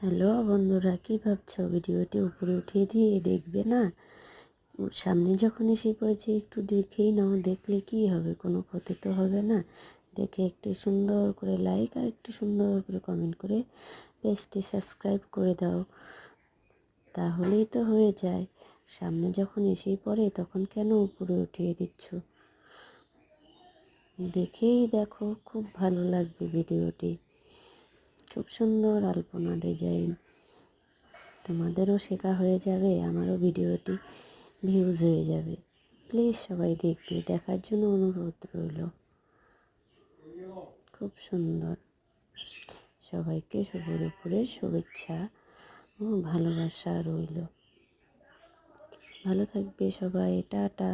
Hello বন্ধুরা, কী ভাবছো? ভিডিওটি উপরে উঠিয়ে দিয়ে দেখবে না? সামনে যখন এসে পড়েছে একটু দেখেই নাও। দেখলে কি হবে? কোনো ক্ষতি তো হবে না। দেখে একটু সুন্দর করে লাইক আর একটু সুন্দর করে কমেন্ট করে পেজটি সাবস্ক্রাইব করে দাও, তাহলেই তো হয়ে যায়। সামনে যখন এসেই পড়ে তখন কেন উপরে উঠিয়ে দিচ্ছ? দেখেই দেখো, খুব ভালো লাগবে ভিডিওটি। খুব সুন্দর আলপনা ডিজাইন, তোমাদেরও শেখা হয়ে যাবে, আমারও ভিডিওটি ভিউজ হয়ে যাবে। প্লিজ সবাই দেখবে, দেখার জন্য অনুরোধ রইল। খুব সুন্দর। সবাইকে শুভর উপরে শুভেচ্ছা ও ভালোবাসা রইল। ভালো থাকবে সবাই, টাটা।